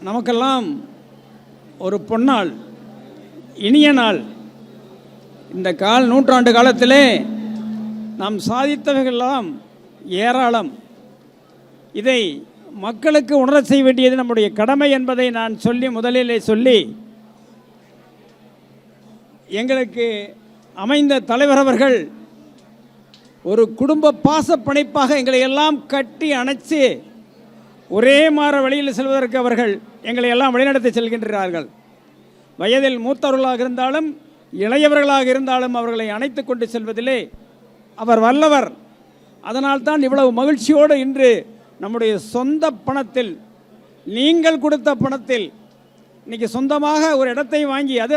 நமக்கெல்லாம் ஒரு பொன்னாள், இனிய நாள். இந்த நூற்றாண்டு காலத்திலே நாம் சாதித்தவைகளெல்லாம் ஏராளம். இதை மக்களுக்கு உணரச் செய்ய வேண்டியது நம்முடைய கடமை என்பதை நான் முதலிலே சொல்லி, எங்களுக்கு அமைந்த தலைவர் அவர்கள் ஒரு குடும்ப பாச பிணைப்பாக எங்களை எல்லாம் கட்டி அணைச்சு ஒரே மாற வழியில் செல்வதற்கு அவர்கள் எங்களை எல்லாம் வழிநடத்தி செல்கின்றார்கள். வயதில் மூத்தவர்களாக இருந்தாலும் இளையவர்களாக இருந்தாலும் அவர்களை அணைத்து கொண்டு செல்வதிலே அவர் வல்லவர். அதனால்தான் இவ்வளவு மகிழ்ச்சியோடு இன்று நம்முடைய சொந்த பணத்தில், நீங்கள் கொடுத்த பணத்தில் இன்றைக்கி சொந்தமாக ஒரு இடத்தை வாங்கி, அது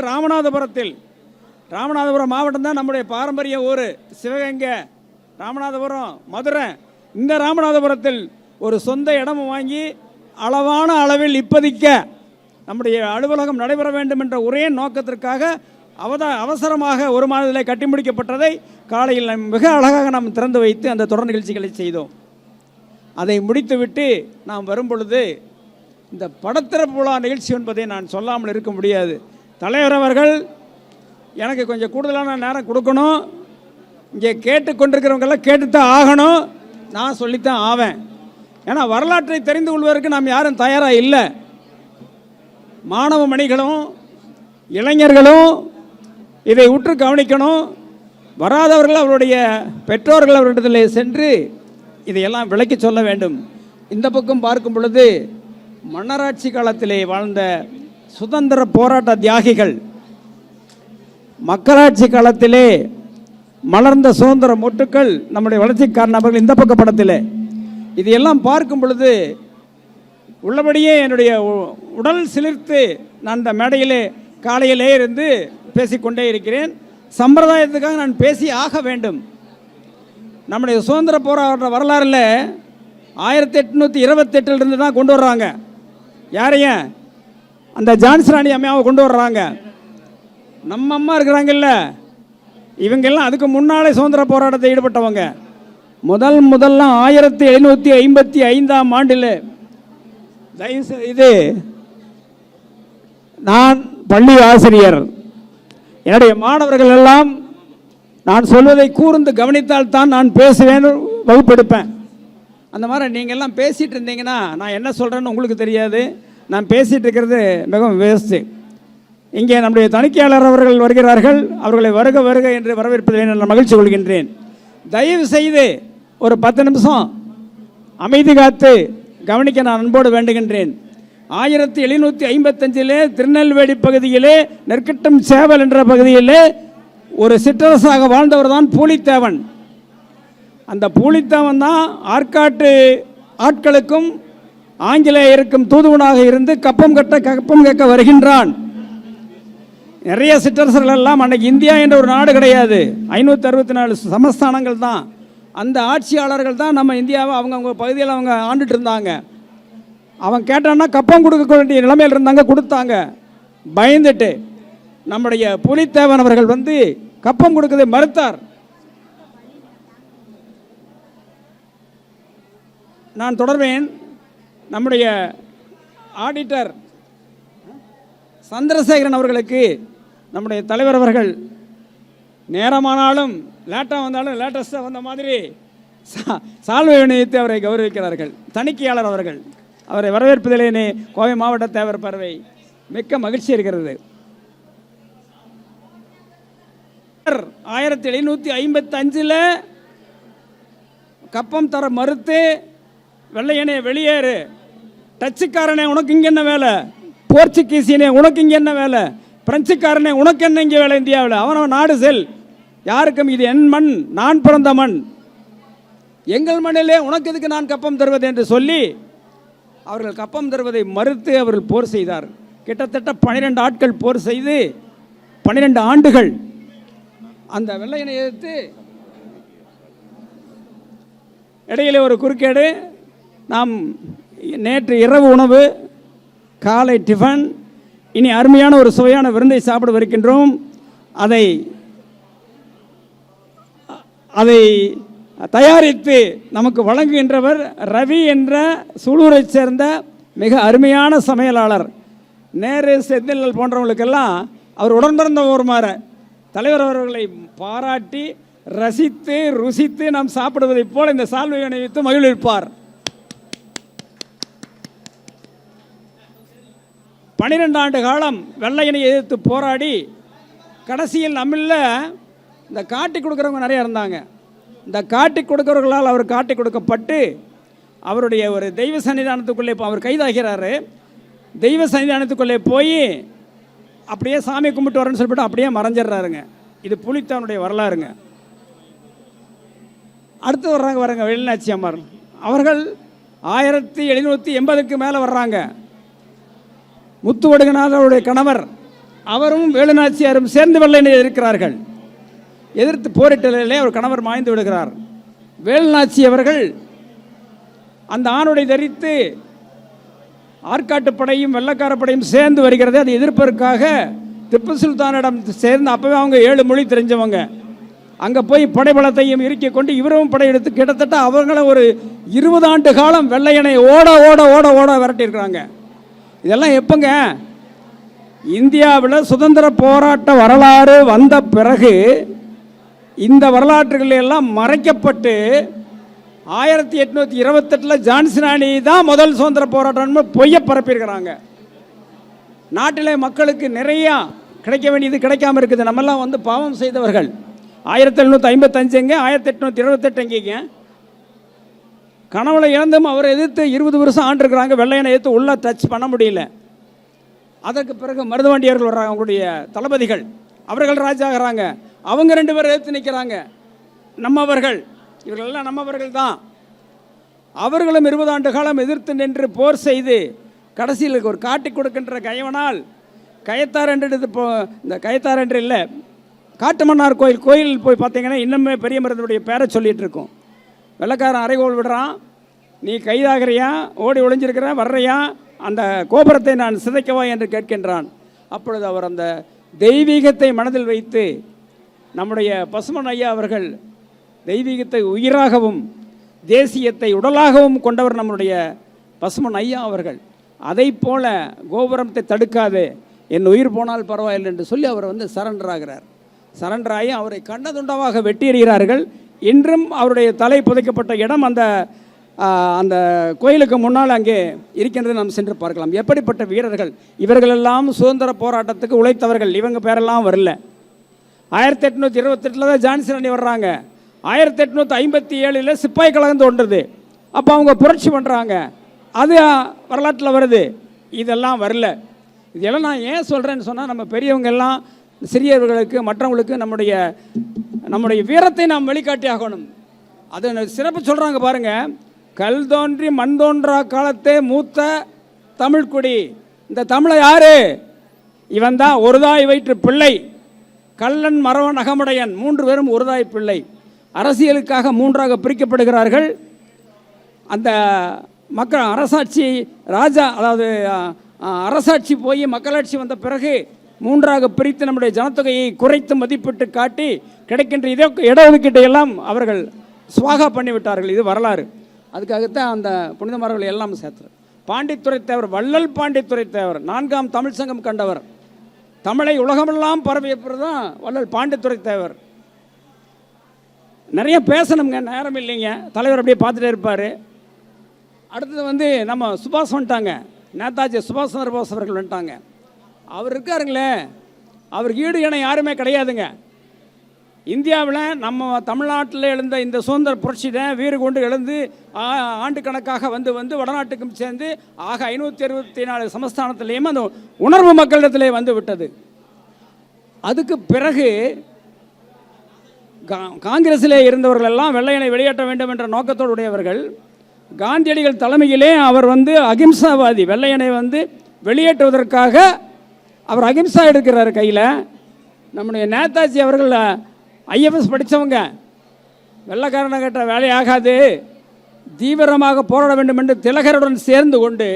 ராமநாதபுரம் மாவட்டம் தான் நம்முடைய பாரம்பரிய ஊர். சிவகங்கை, ராமநாதபுரம், மதுரை, இந்த ராமநாதபுரத்தில் ஒரு சொந்த இடம் வாங்கி அளவான அளவில் இப்போதிக்க நம்முடைய அலுவலகம் நடைபெற வேண்டும் என்ற ஒரே நோக்கத்திற்காக அவசரமாக ஒரு மாதத்தில் கட்டி முடிக்கப்பட்டதை காலையில் மிக அழகாக நாம் திறந்து வைத்து அந்த தொடர் நிகழ்ச்சிகளை செய்தோம். அதை முடித்துவிட்டு நாம் வரும்பொழுது இந்த படத்திறப்பு விழா நிகழ்ச்சி என்பதை நான் சொல்லாமல் இருக்க முடியாது. தலைவர் அவர்கள் எனக்கு கொஞ்சம் கூடுதலான நேரம் கொடுக்கணும். இங்கே கேட்டுக்கொண்டிருக்கிறவங்கெல்லாம் கேட்டுத்தான் ஆகணும், நான் சொல்லித்தான் ஆவேன். ஏன்னா வரலாற்றை தெரிந்து கொள்வதற்கு நாம் யாரும் தயாராக இல்லை. மாணவ மணிகளும் இளைஞர்களும் இதை உற்று கவனிக்கணும். வராதவர்கள் அவருடைய பெற்றோர்கள் அவரிடத்தில் சென்று இதையெல்லாம் விளக்கி சொல்ல வேண்டும். இந்த பக்கம் பார்க்கும் பொழுது மன்னராட்சி காலத்திலே வாழ்ந்த சுதந்திர போராட்ட தியாகிகள், மக்களாட்சி காலத்திலே மலர்ந்த சுதந்திர மொட்டுக்கள் நம்முடைய வளர்ச்சிக்காரன் அவர்கள் இந்த பக்க படத்தில். இதையெல்லாம் பார்க்கும் பொழுது உள்ளபடியே என்னுடைய உடல் சிலிர்த்து நான் இந்த மேடையிலே காலையிலே இருந்து பேசிக்கொண்டே இருக்கிறேன். சம்பிரதாயத்துக்காக நான் பேசி ஆக வேண்டும். நம்முடைய சுதந்திர போராட்ட வரலாறில் 1828 தான் கொண்டு வர்றாங்க. யாரையும் அந்த ஜான்சி ராணி அம்மாவை கொண்டு வர்றாங்க. நம்ம அம்மா இருக்கிறாங்கல்ல, இவங்கெல்லாம் அதுக்கு முன்னாலே சுதந்திர போராட்டத்தை ஈடுபட்டவங்க. முதல்ல 1755ஆம் ஆண்டில், இது நான் பள்ளி ஆசிரியர், என்னுடைய மாணவர்கள் எல்லாம் நான் சொல்வதை கூர்ந்து கவனித்தால் தான் நான் பேசுவேன், வகுப்பெடுப்பேன். அந்த மாதிரி நீங்கள் எல்லாம் பேசிகிட்டு இருந்தீங்கன்னா நான் என்ன சொல்கிறேன்னு உங்களுக்கு தெரியாது. நான் பேசிகிட்டு இருக்கிறது மிகவும் வேஸ்ட்டு. இங்கே நம்முடைய தணிக்கையாளர் அவர்கள் வருகிறார்கள். அவர்களை வருக வருக என்று வரவேற்பதில் நான் மகிழ்ச்சி கொள்கின்றேன். தயவு செய்து ஒரு 10 நிமிஷம் அமைதி காத்து கவனிக்க நான் அன்போடு வேண்டுகின்றேன். 1755 திருநெல்வேலி பகுதியிலே நெற்கட்டும் சேவல் என்ற பகுதியிலே ஒரு சிற்றரசாக வாழ்ந்தவர் தான் பூலித்தேவன். அந்த பூலித்தேவன் தான் ஆற்காட்டு ஆட்களுக்கும் ஆங்கிலேயருக்கும் தூதுவனாக இருந்து கப்பம் கேட்க வருகின்றான். நிறைய சிற்றரசர்கள் எல்லாம் அன்னைக்கு இந்தியா என்ற ஒரு நாடு கிடையாது, 564 சமஸ்தானங்கள் தான். அந்த ஆட்சியாளர்கள் தான் நம்ம இந்தியாவை அவங்க பகுதியில் அவங்க ஆண்டுட்டு இருந்தாங்க. அவன் கேட்டான்னா கப்பம் கொடுக்க வேண்டிய நிலைமையில் இருந்தாங்க, கொடுத்தாங்க. பயந்துட்டு நம்முடைய புலித்தேவன் அவர்கள் வந்து கப்பம் கொடுக்கதை மறுத்தார். நான் தொடர்வேன். நம்முடைய ஆடிட்டர் சந்திரசேகரன் அவர்களுக்கு நம்முடைய தலைவர் அவர்கள் நேரமானாலும் லேட்டாக வந்தாலும் லேட்டஸ்டாக வந்த மாதிரி சால்வை அணிவித்து அவரை கௌரவிக்கிறார்கள். தணிக்கையாளர் அவர்கள் அவரை வரவேற்பதிலே கோவை மாவட்ட தேவர் பறவை மிக்க மகிழ்ச்சி இருக்கிறது. 1755 கப்பம் தர மறுத்து வெள்ளையனே வெளியேறு, டச்சுக்காரனே உனக்கு இங்கே என்ன வேலை, போர்ச்சுகீசியனே உனக்கு இங்கே என்ன வேலை, பிரெஞ்சுக்காரனே உனக்கு என்ன இங்கே வேலை, இந்தியாவில் அவனவன் நாடு செல், யாருக்கும் இது என் மண், நான் பிறந்த மண், எங்கள் மண்ணிலே உனக்கு எதுக்கு நான் கப்பம் தருவது என்று சொல்லி அவர்கள் கப்பம் தருவதை மறுத்து அவர்கள் போர் செய்தார். கிட்டத்தட்ட 12 ஆட்கள் போர் செய்து 12 ஆண்டுகள் அந்த வெள்ளையனை எதிர்த்து. இடையிலே ஒரு குறுக்கேடு. நாம் நேற்று இரவு உணவு, காலை டிஃபன், இனி அருமையான ஒரு சுவையான விருந்தை சாப்பிடவிருக்கின்றோம். அதை தயாரித்து நமக்கு வழங்குகின்றவர் ரவி என்ற சூலூரை சேர்ந்த மிக அருமையான சமையலாளர். நேரு, செந்தில் போன்றவங்களுக்கெல்லாம் அவர் உடன் பிறந்த ஒருமாறு தலைவர் அவர்களை பாராட்டி ரசித்து ருசித்து நாம் சாப்பிடுவதைப் போல இந்த சால்வை அணிவித்து மகிழ்விப்பார். 12 ஆண்டு காலம் வெள்ளையனை எதிர்த்து போராடி கடைசியில் நம்மள இந்த காட்டி கொடுக்குறவங்க நிறைய இருந்தாங்க. இந்த காட்டி கொடுக்குறவர்களால் அவர் காட்டி கொடுக்கப்பட்டு அவருடைய ஒரு தெய்வ சன்னிதானத்துக்குள்ளே அவர் கைதாகிறாரு. தெய்வ சன்னிதானத்துக்குள்ளே போய் அப்படியே சாமி கும்பிட்டு வரேன்னு சொல்லிட்டு அப்படியே மறைஞ்சிடுறாருங்க. இது புலித்தவனுடைய வரலாறுங்க. அடுத்து வர்றாங்க வேலுநாச்சி அம்மாள் அவர்கள் 1780க்கு மேலே வர்றாங்க. முத்துவடுகநாதருடைய கணவர் அவரும் வேலுநாச்சியாரும் சேர்ந்து வெள்ளையனை எதிர்க்கிறார்கள். எதிர்த்து போரிட்டலே அவர் கணவர் மாய்ந்து விடுகிறார். வேலுநாச்சி அவர்கள் அந்த ஆணுடை தரித்து ஆற்காட்டு படையும் வெள்ளக்கார படையும் சேர்ந்து வருகிறது. அதை எதிர்ப்பதற்காக திப்பு சுல்தானிடம் சேர்ந்து அப்போவே அவங்க 7 மொழி தெரிஞ்சவங்க. அங்கே போய் படைபலத்தையும் இறுக்கி கொண்டு இவரும் படையெடுத்து கிட்டத்தட்ட அவங்கள ஒரு 20 ஆண்டு காலம் வெள்ளையனை ஓட ஓட ஓட ஓட விரட்டியிருக்கிறாங்க. இதெல்லாம் எப்போங்க? இந்தியாவில் சுதந்திர போராட்ட வரலாறு வந்த பிறகு இந்த வரலாற்றுகள் எல்லாம் மறைக்கப்பட்டு 1828 ஜான்சிராணி தான் முதல் சுதந்திர போராட்டம்னு பொய்ய பரப்பியிருக்கிறாங்க. நாட்டிலே மக்களுக்கு நிறையா கிடைக்க வேண்டியது கிடைக்காம இருக்குது. நம்மெல்லாம் வந்து பாவம் செய்தவர்கள். 1755 1828 எங்கேங்க? கனவுல இழந்தும் அவரை எதிர்த்து 20 வருஷம் ஆண்டிருக்கிறாங்க. வெள்ளையனை எதிர்த்து உள்ள டச் பண்ண முடியல. அதற்கு பிறகு மருதுவாண்டியர்கள் வர்றாங்க, அவங்களுடைய தளபதிகள். அவர்கள் ராஜாகிறாங்க. அவங்க 2 பேர் எதிர்த்து நிற்கிறாங்க. நம்மவர்கள், இவர்களெல்லாம் நம்மவர்கள் தான். அவர்களும் 20 ஆண்டு காலம் எதிர்த்து நின்று போர் செய்து கடைசியில் ஒரு காட்டி கொடுக்கின்ற கயவனால் கயத்தார் என்று இந்த கயத்தார் என்று இல்லை, காட்டுமன்னார் கோயில் போய் பார்த்தீங்கன்னா இன்னுமே பெரிய மருதுடைய பேரை சொல்லிகிட்டு இருக்கோம். வெள்ளக்காரன் அறைகோல் விடுறான், நீ கைதாகிறியா, ஓடி ஒளிஞ்சிருக்கிற, வர்றையா, அந்த கோபுரத்தை நான் சிதைக்கவா என்று கேட்கின்றான். அப்பொழுது அவர் அந்த தெய்வீகத்தை மனதில் வைத்து நம்முடைய பசுமன் ஐயா அவர்கள் தெய்வீகத்தை உயிராகவும் தேசியத்தை உடலாகவும் கொண்டவர் நம்முடைய பசுமன் ஐயா அவர்கள். அதை போல கோபுரத்தை தடுக்காது, என் உயிர் போனால் பரவாயில்லை என்று சொல்லி அவர் வந்து சரண்டர் ஆகிறார். சரண்டர் ஆகி அவரை கண்டதுண்டமாக வெட்டி எறிகிறார்கள். இன்றும் அவருடைய தலை புதைக்கப்பட்ட இடம் அந்த அந்த கோயிலுக்கு முன்னால் அங்கே இருக்கின்றது. நாம் சென்று பார்க்கலாம். எப்படிப்பட்ட வீரர்கள் இவர்களெல்லாம்! சுதந்திர போராட்டத்துக்கு உழைத்தவர்கள். இவங்க பேரெல்லாம் வரல. 1828 தான் ஜான்சிராணி வர்றாங்க. 1857 சிப்பாய் கழகம் தோன்றுது. அப்போ அவங்க புரட்சி பண்ணுறாங்க. அது வரலாற்றில் வருது. இதெல்லாம் வரல. இதெல்லாம் நான் ஏன் சொல்கிறேன்னு சொன்னால், நம்ம பெரியவங்க எல்லாம் சிறியவர்களுக்கு மற்றவங்களுக்கு நம்முடைய வீரத்தை நாம் வெளிக்காட்டி ஆகணும். அது சிறப்பு சொல்கிறாங்க பாருங்கள். கல் தோன்றி மண் தோன்றா காலத்தே மூத்த தமிழ்குடி. இந்த தமிழை யாரு? இவன் தான் ஒருதாய் வயிற்று பிள்ளை, கள்ளன் மரவன் அகமுடையன். 3 பேரும் ஒருதாய் பிள்ளை. அரசியலுக்காக 3ஆக பிரிக்கப்படுகிறார்கள். அந்த மக்கள் அரசாட்சி அதாவது அரசாட்சி போய் மக்களாட்சி வந்த பிறகு 3ஆக பிரித்து நம்முடைய ஜனத்தொகையை குறைத்து மதிப்பிட்டு காட்டி கிடைக்கின்ற இடஒதுக்கீட்டை எல்லாம் அவர்கள் சுவாகா பண்ணிவிட்டார்கள். இது வரலாறு. அதுக்காகத்தான் அந்த புனிதமார்கள் எல்லாம் சேர்த்தார். பாண்டித்துரை தேவர், வள்ளல் பாண்டித்துரை தேவர் 4ஆம் தமிழ் சங்கம் கண்டவர். தமிழை உலகமெல்லாம் பரவியவர் தான் வள்ளல் பாண்டித்துரை தேவர். நிறைய பேசணுங்க, நேரம் இல்லைங்க. தலைவர் அப்படியே பார்த்துட்டே இருப்பார். அடுத்தது வந்து நம்ம சுபாஷ் வந்துட்டாங்க. நேதாஜி சுபாஷ் சந்திர போஸ் அவர்கள் வந்துட்டாங்க. அவர் இருக்காருங்களே, அவருக்கு ஈடு இணை யாருமே கிடையாதுங்க. இந்தியாவில் நம்ம தமிழ்நாட்டில் எழுந்த இந்த சுதந்திர புரட்சி தான் வீறு கொண்டு எழுந்து ஆண்டு கணக்காக வந்து வடநாட்டுக்கும் சேர்ந்து 564 சமஸ்தானத்திலேயும் அந்த உணர்வு மக்களிடத்திலே வந்து விட்டது. அதுக்கு பிறகு காங்கிரஸிலே இருந்தவர்கள் எல்லாம் வெள்ளையனை வெளியேற்ற வேண்டும் என்ற நோக்கத்தோடு உடையவர்கள். காந்தியடிகள் தலைமையிலே அவர் வந்து அகிம்சாவாதி. வெள்ளையனை வந்து வெளியேற்றுவதற்காக அவர் அகிம்சா எடுக்கிறார் கையில். நம்முடைய நேதாஜி அவர்கள் ஐஎஃப்எஸ் படித்தவங்க. வெள்ளைக்காரனை கேட்ட வேலையாகாது, தீவிரமாக போராட வேண்டும் என்று திலகருடன் சேர்ந்து கொண்டு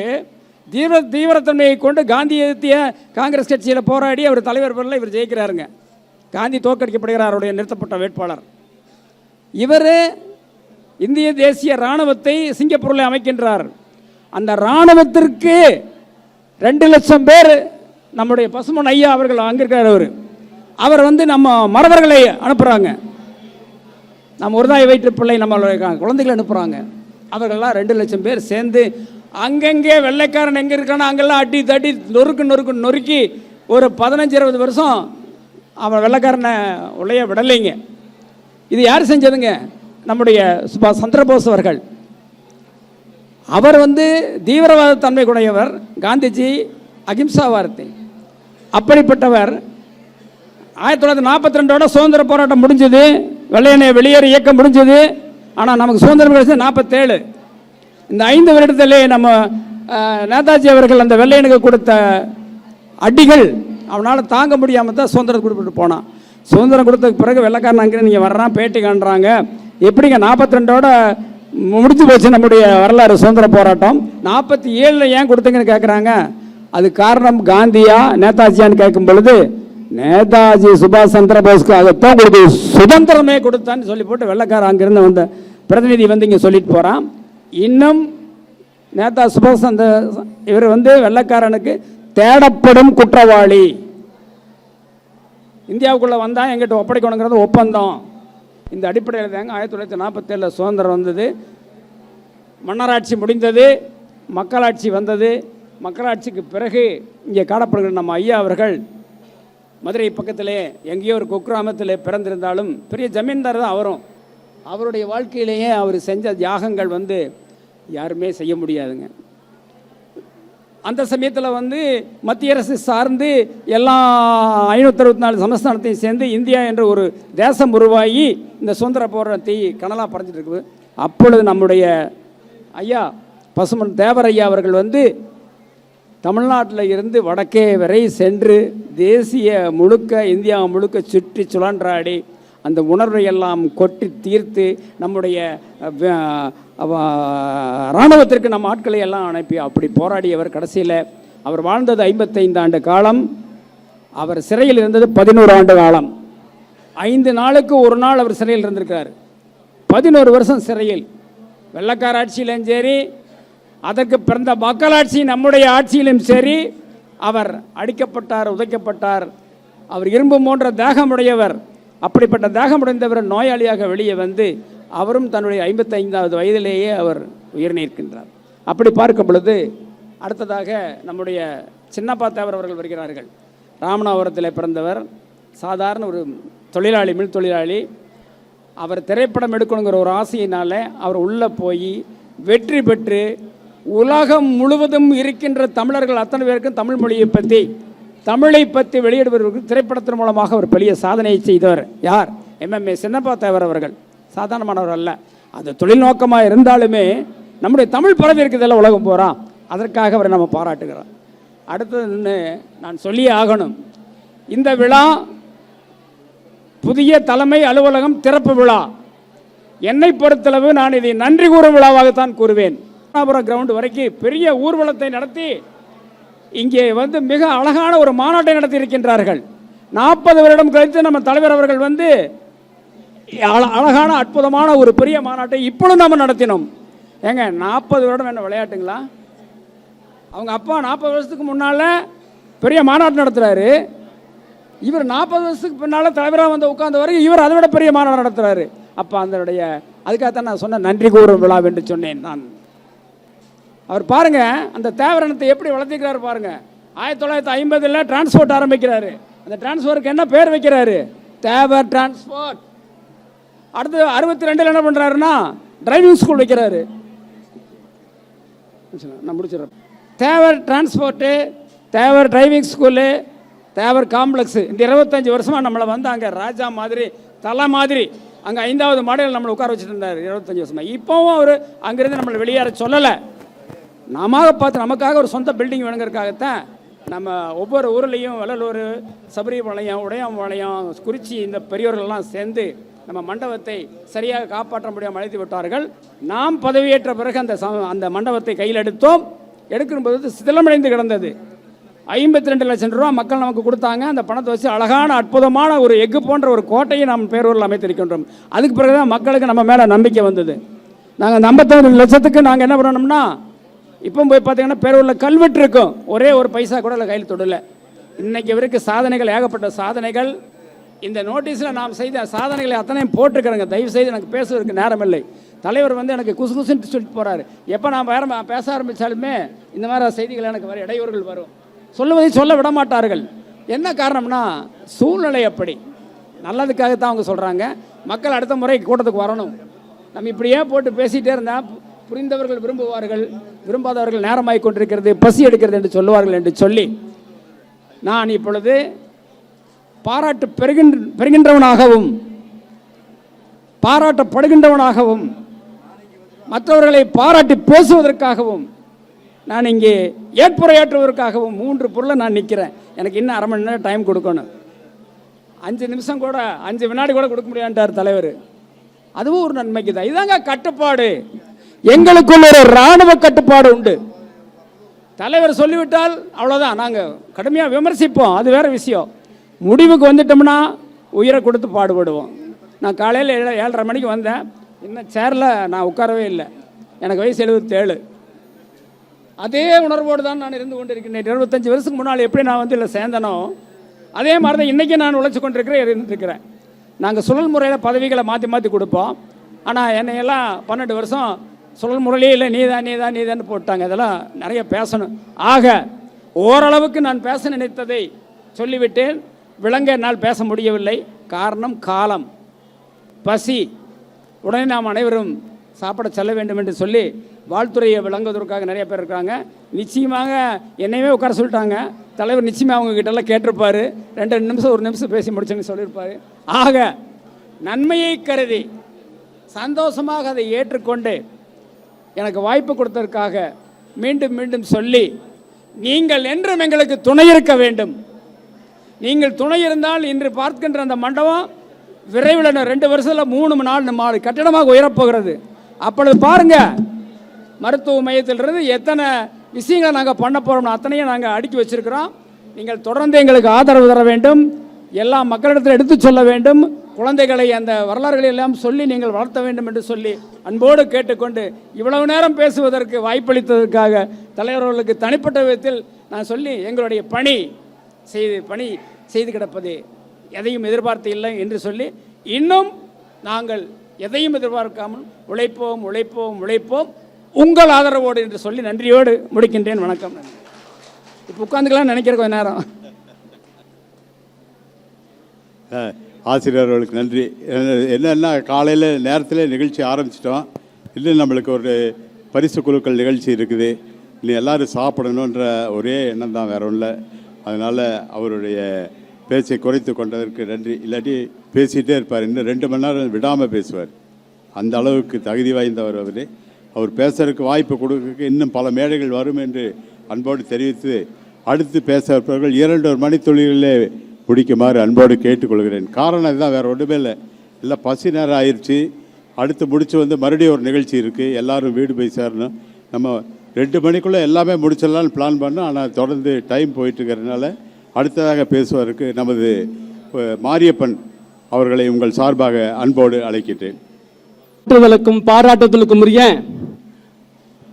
தீவிரத்தன்மையை கொண்டு காந்தி எதிர்த்திய காங்கிரஸ் கட்சியில் போராடி அவர் தலைவர் பேரில் இவர் ஜெயிக்கிறாருங்க. காந்தி தோற்கடிக்கப்படுகிறார், அவருடைய நிறுத்தப்பட்ட வேட்பாளர். இவர் இந்திய தேசிய இராணுவத்தை சிங்கப்பூரில் அமைக்கின்றார். அந்த இராணுவத்திற்கு 2 லட்சம் பேர் நம்முடைய பசுமன் ஐயா அவர்கள் அங்கே இருக்கார். அவர் வந்து நம்ம மறவர்களை அனுப்புகிறாங்க. நம்ம ஒருதாய் வயிற்று பிள்ளை நம்மளுடைய குழந்தைகளை அனுப்புகிறாங்க. அவர்களெல்லாம் 2 லட்சம் பேர் சேர்ந்து அங்கங்கே வெள்ளைக்காரன் எங்கே இருக்கானோ அங்கெல்லாம் அடி தட்டி நொறுக்கி ஒரு 15-20 வருஷம் அவன் வெள்ளைக்காரனை உள்ளே விடலைங்க. இது யார் செஞ்சதுங்க? நம்முடைய சுபாஷ் சந்திரபோஸ் அவர்கள். அவர் வந்து தீவிரவாத தன்மை கூடையவர். காந்திஜி அகிம்சாவார்த்தை. அப்படிப்பட்டவர் 1942 சுதந்திர போராட்டம் முடிஞ்சது. வெள்ளையனை வெளியேற இயக்கம் முடிஞ்சது. ஆனால் நமக்கு சுதந்திரம் கிடைச்சது 47. இந்த 5 வருடத்திலே நம்ம நேதாஜி அவர்கள் அந்த வெள்ளையனுக்கு கொடுத்த அடிகள் அவனால் தாங்க முடியாமல் தான் சுதந்திரம் கொடுத்துட்டு போனான். சுதந்திரம் கொடுத்ததுக்கு பிறகு வெள்ளைக்காரன் அங்கே நீங்கள் வர்றான் பேட்டி காண்றாங்க. எப்படிங்க 42 முடிஞ்சு போச்சு நம்முடைய வரலாறு சுதந்திர போராட்டம். 47 ஏன் கொடுத்தீங்கன்னு கேட்குறாங்க. அது காரணம் காந்தியா நேதாஜியான்னு கேட்கும் பொழுது நேதாஜி சுபாஷ் சந்திர போஸ்க்காகத்தான் உங்களுக்கு சுதந்திரமே கொடுத்தான்னு சொல்லி போட்டு வெள்ளைக்காரன் அங்கிருந்து வந்த பிரதிநிதி வந்து இங்கே சொல்லிட்டு போகிறான். இன்னும் நேதா சுபாஷ் சந்திர இவர் வந்து வெள்ளைக்காரனுக்கு தேடப்படும் குற்றவாளி. இந்தியாவுக்குள்ளே வந்தால் எங்கிட்ட ஒப்படைக்கணுங்கிறது ஒப்பந்தம். இந்த அடிப்படையில் தாங்க 1947 சுதந்திரம் வந்தது. மன்னராட்சி முடிந்தது, மக்களாட்சி வந்தது. மக்களாட்சிக்கு பிறகு இங்கே காணப்படுகிற நம்ம ஐயா அவர்கள் மதுரை பக்கத்திலே எங்கேயோ ஒரு குக்கிராமத்தில் பிறந்திருந்தாலும் பெரிய ஜமீன்தார் தான் அவரும். அவருடைய வாழ்க்கையிலேயே அவர் செஞ்ச தியாகங்கள் வந்து யாருமே செய்ய முடியாதுங்க. அந்த சமயத்தில் வந்து மத்திய அரசு சார்ந்து எல்லா 564 சமஸ்தானத்தையும் சேர்ந்து இந்தியா என்ற ஒரு தேசம் உருவாகி இந்த சுதந்திர போராட்டத்தை கனலாக பறஞ்சிட்டு இருக்குது. அப்பொழுது நம்முடைய ஐயா பசுமன் தேவர் ஐயா அவர்கள் வந்து தமிழ்நாட்டில் இருந்து வடக்கே வரை சென்று தேசிய முழுக்க இந்தியா முழுக்க சுற்றி சுழன்றாடி அந்த உணர்வை எல்லாம் கொட்டி தீர்த்து நம்முடைய இராணுவத்திற்கு நம்ம ஆட்களை எல்லாம் அனுப்பி அப்படி போராடியவர். கடைசியில் அவர் வாழ்ந்தது 55 ஆண்டு காலம். அவர் சிறையில் இருந்தது 11 ஆண்டு காலம். 5 நாளுக்கு ஒரு நாள் அவர் சிறையில் இருந்திருக்கார். 11 வருஷம் சிறையில். வெள்ளைக்கார ஆட்சியிலும் சரி, அதற்கு பிறந்த மக்களாட்சி நம்முடைய ஆட்சியிலும் சரி அவர் அடிக்கப்பட்டார், உதைக்கப்பட்டார். அவர் இரும்பு போன்ற தேகமுடையவர். அப்படிப்பட்ட தேகமுடைந்தவர் நோயாளியாக வெளியே வந்து அவரும் தன்னுடைய 55வது வயதிலேயே அவர் உயிர் நீர்க்கின்றார். அப்படி பார்க்கும் பொழுது அடுத்ததாக நம்முடைய சின்னப்பா தேவர் அவர்கள் வருகிறார்கள். ராமநாதபுரத்தில் பிறந்தவர். சாதாரண ஒரு தொழிலாளி, மில் தொழிலாளி. அவர் திரைப்படம் எடுக்கணுங்கிற ஒரு ஆசையினால் அவர் உள்ளே போய் வெற்றி பெற்று உலகம் முழுவதும் இருக்கின்ற தமிழர்கள் அத்தனை பேருக்கும் தமிழ் மொழியை பற்றி, தமிழை பற்றி வெளியிடுவதற்கு திரைப்படத்தின் மூலமாக ஒரு பெரிய சாதனையை செய்தவர். யார்? MMA சின்னப்பா தேவர் அவர்கள். சாதாரணமானவர் அல்ல. அது தொழில் நோக்கமாக இருந்தாலுமே நம்முடைய தமிழ் பரவி இருக்கிறதெல்லாம் உலகம் போகிறான். அதற்காக அவரை நம்ம பாராட்டுகிறோம். அடுத்தது நான் சொல்லியே ஆகணும். இந்த விழா புதிய தலைமை அலுவலகம் திறப்பு விழா. என்னை பொறுத்தளவு நான் இதை நன்றி கூறும் விழாவாகத்தான் கூறுவேன். ராமநாதபுரம் கிரவுண்ட் வரைக்கும் பெரிய ஊர்வலத்தை நடத்தி இங்கே வந்து மிக அழகான ஒரு மாநாட்டை நடத்தி இருக்கின்றார்கள். 40 வருடம் கழித்து நம்ம தலைவர் அவர்கள் வந்து அழகான அற்புதமான ஒரு பெரிய மாநாட்டை இப்பொழுது நம்ம நடத்தினோம். ஏங்க 40 வருடம் என்ன விளையாட்டுங்களா? அவங்க அப்பா 40 வருஷத்துக்கு முன்னால் பெரிய மாநாட்டு நடத்துகிறாரு. இவர் 40 வருஷத்துக்கு பின்னால் தலைவராக வந்து உட்கார்ந்த வரைக்கும் இவர் அதை விட பெரிய மாநாடு நடத்துகிறாரு. அப்போ அதனுடைய அதுக்காகத்தான் நான் சொன்ன நன்றி கூறும் விழா என்று சொன்னேன். நான் அவர் பாருங்க அந்த தேவரணத்தை எப்படி வளர்த்திக்கிறாரு பாருங்க. 1950 டிரான்ஸ்போர்ட் ஆரம்பிக்கிறாரு. அந்த டிரான்ஸ்போர்ட்டுக்கு என்ன பேர் வைக்கிறாரு? தேவர் டிரான்ஸ்போர்ட். அடுத்து 62 என்ன பண்ணுறாருன்னா டிரைவிங் ஸ்கூல் வைக்கிறாரு. நான் முடிச்சிடறேன். தேவர் டிரான்ஸ்போர்ட்டு, தேவர் டிரைவிங் ஸ்கூலு, தேவர் காம்ப்ளெக்ஸு. இந்த 25 வருஷமாக நம்மளை வந்து அங்கே ராஜா மாதிரி தலை மாதிரி அங்கே 5வது மாடியில் நம்மளை உட்கார வச்சுட்டு இருந்தார் 25 வருஷமாக. இப்போவும் அவர் அங்கேருந்து நம்மளை வெளியேற சொல்லலை. நாம பார்த்து நமக்காக ஒரு சொந்த பில்டிங் வேணுங்கிறதுக்காகத்தான் நம்ம ஒவ்வொரு ஊர்லேயும் வள்ளலூர், சபரிபாளையம், உடையாம்பாளையம், குறிச்சி இந்த பெரியோர்கள்லாம் சேர்ந்து நம்ம மண்டபத்தை சரியாக காப்பாற்ற முடியாமல் அழைத்து விட்டார்கள். நாம் பதவியேற்ற பிறகு அந்த மண்டபத்தை கையில் எடுத்தோம். எடுக்கும்போது சிதிலமடைந்து கிடந்தது. 52 லட்சம் ரூபா மக்கள் நமக்கு கொடுத்தாங்க. அந்த பணத்தை வச்சு அழகான அற்புதமான ஒரு எஃகு போன்ற ஒரு கோட்டையை நாம் பேரூரில் அமைத்திருக்கின்றோம். அதுக்கு பிறகுதான் மக்களுக்கு நம்ம மேலே நம்பிக்கை வந்தது. நாங்கள் 52 லட்சத்துக்கு நாங்கள் என்ன பண்ணணும்னா இப்போ போய் பார்த்தீங்கன்னா பேரூரில் கல்வெட்டு இருக்கும், ஒரே ஒரு பைசா கூட இல்லை கையில் தொடல. இன்னைக்கு வரைக்கும் சாதனைகள், ஏகப்பட்ட சாதனைகள். இந்த நோட்டீஸில் நாம் செய்த சாதனைகளை அத்தனையும் போட்டுக்கிறேங்க. தயவு செய்து எனக்கு பேசுவதற்கு நேரம் இல்லை. தலைவர் வந்து எனக்கு குசு குசுன்னு சொல்லிட்டு போகிறாரு. எப்போ நான் வேற பேச ஆரம்பித்தாலுமே இந்த மாதிரி செய்திகள் எனக்கு வர இடையூறுகள் வரும். சொல்லுவதை சொல்ல விட மாட்டார்கள். என்ன காரணம்னா சூழ்நிலை அப்படி. நல்லதுக்காகத்தான் அவங்க சொல்கிறாங்க. மக்கள் அடுத்த முறை கூட்டத்துக்கு வரணும். நம்ம இப்படியே போட்டு பேசிகிட்டே இருந்தால் புரிந்தவர்கள் விரும்புவார்கள், விரும்பாதவர்கள் நேரமாகிக் கொண்டிருக்கிறது, பசி எடுக்கிறது என்று சொல்லுவார்கள் என்று சொல்லி நான் இப்பொழுது பாராட்டு பெறுகின்றவனாகவும் பாராட்டப்படுகின்றவனாகவும் மற்றவர்களை பாராட்டி பேசுவதற்காகவும் நான் இங்கே ஏற்புரையாற்றுவதற்காகவும் 3 பொருளை நான் நிற்கிறேன். எனக்கு இன்னும் அரை மணி நேரம் டைம் கொடுக்கணும். 5 நிமிஷம் கூட 5 வினாடி கூட கொடுக்க முடியாண்டார் தலைவர். அதுவும் ஒரு நன்மைக்கு தான். இதாங்க கட்டுப்பாடு. எங்களுக்குள்ள ஒரு இராணுவ கட்டுப்பாடு உண்டு. தலைவர் சொல்லிவிட்டால் அவ்வளோதான், நாங்கள் கடுமையாக விமர்சிப்போம், அது வேறு விஷயம். முடிவுக்கு வந்துட்டோம்னா உயிரை கொடுத்து பாடுபடுவோம். நான் காலையில் 7:30 மணிக்கு வந்தேன். இன்னும் சேரில் நான் உட்காரவே இல்லை. எனக்கு வயசு 77. அதே உணர்வோடு தான் நான் இருந்து கொண்டிருக்கிறேன். 25 வருஷத்துக்கு முன்னால் எப்படி நான் வந்து இல்லை சேர்ந்தனோ அதே மாதிரி தான் இன்றைக்கி நான் உழைச்சி கொண்டிருக்கிறேன், இருந்துருக்கிறேன். நாங்கள் சுழல் முறையில் பதவிகளை மாற்றி மாற்றி கொடுப்போம். ஆனால் என்னையெல்லாம் 12 வருஷம் சுழல் முறையிலே இல்லை, நீதான் போட்டாங்க. இதெல்லாம் நிறைய பேசணும். ஆக ஓரளவுக்கு நான் பேச நினைத்ததை சொல்லிவிட்டேன். விளங்க என்னால் பேச முடியவில்லை. காரணம் காலம், பசி. உடனே நாம் அனைவரும் சாப்பிட செல்ல வேண்டும் என்று சொல்லி வாழ்த்துறையை விளங்குவதற்காக நிறைய பேர் இருக்காங்க. நிச்சயமாக என்னையவே உட்கார சொல்லிட்டாங்க. தலைவர் நிச்சயமாக அவங்க கிட்டலாம் கேட்டிருப்பார். 2 நிமிஷம் 1 நிமிஷம் பேசி முடிச்சுன்னு சொல்லியிருப்பார். ஆக நன்மையை கருதி சந்தோஷமாக அதை ஏற்றுக்கொண்டு எனக்கு வாய்ப்பு கொடுத்ததற்காக மீண்டும் மீண்டும் சொல்லி, நீங்கள் என்றும் எங்களுக்கு துணை இருக்க வேண்டும். நீங்கள் துணை இருந்தால் இன்று பார்க்கின்ற அந்த மண்டபம் விரைவில் 2 வருஷத்தில் 3-4 கட்டடமாக உயரப்போகிறது. அப்பொழுது பாருங்க, மருத்துவ மையத்திலிருந்து எத்தனை விஷயங்களை நாங்கள் பண்ண போகிறோம்னு அத்தனையும் நாங்கள் அடுக்கி வச்சிருக்கிறோம். நீங்கள் தொடர்ந்து எங்களுக்கு ஆதரவு தர வேண்டும். எல்லா மக்களிடத்தில் எடுத்து சொல்ல வேண்டும். குழந்தைகளை அந்த வரலாறுகளை எல்லாம் சொல்லி நீங்கள் வளர்த்த வேண்டும் என்று சொல்லி அன்போடு கேட்டுக்கொண்டு இவ்வளவு நேரம் பேசுவதற்கு வாய்ப்பளித்ததற்காக தலைவர்களுக்கு தனிப்பட்ட விதத்தில் நான் சொல்லி, எங்களுடைய பணி செய்து கிடப்பது எதையும் எதிர்பார்த்து இல்லை என்று சொல்லி, இன்னும் நாங்கள் எதையும் எதிர்பார்க்காமல் உழைப்போம் உழைப்போம் உழைப்போம் உங்கள் ஆதரவோடு என்று சொல்லி நன்றியோடு முடிக்கின்றேன். வணக்கம். இப்போ உட்காந்துக்கலாம் நினைக்கிற கொஞ்ச நேரம். ஆசிரியர்களுக்கு நன்றி. என்னென்னா காலையில் நேரத்தில் நிகழ்ச்சி ஆரம்பிச்சிட்டோம். இன்னும் நம்மளுக்கு ஒரு பரிசு குழுக்கள் நிகழ்ச்சி இருக்குது. இன்னும் எல்லோரும் சாப்பிடணுன்ற ஒரே எண்ணம் தான், வேற ஒன்றும் இல்லை. அதனால் அவருடைய பேச்சை குறைத்து கொண்டதற்கு நன்றி. இல்லாட்டி பேசிகிட்டே இருப்பார். இன்னும் 2 மணி நேரம் விடாமல் பேசுவார். அந்த அளவுக்கு தகுதி வாய்ந்தவர் அவர். அவர் பேசுறதுக்கு வாய்ப்பு கொடுக்க இன்னும் பல மேடைகள் வரும் என்று அன்போடு தெரிவித்து, அடுத்து பேச இருப்பவர்கள் 2 மணித்துளிகளிலே பிடிக்குமாறு அன்போடு கேட்டுக்கொள்கிறேன். காரணம் இதுதான், வேறு ஒன்றுமே இல்லை. பசி நேரம் ஆயிடுச்சு. அடுத்து முடித்து வந்து மறுபடியும் ஒரு நிகழ்ச்சி இருக்குது. எல்லோரும் வீடு போய் சேரணும். நம்ம 2 மணிக்குள்ளே எல்லாமே முடிச்சிடலான்னு பிளான் பண்ணோம். ஆனால் தொடர்ந்து டைம் போயிட்டுருக்கிறதுனால அடுத்ததாக பேசுவதற்கு நமது மாரியப்பன் அவர்களை உங்கள் சார்பாக அன்போடு அழைக்கின்றேன். பாராட்டுதலுக்கும் உரிய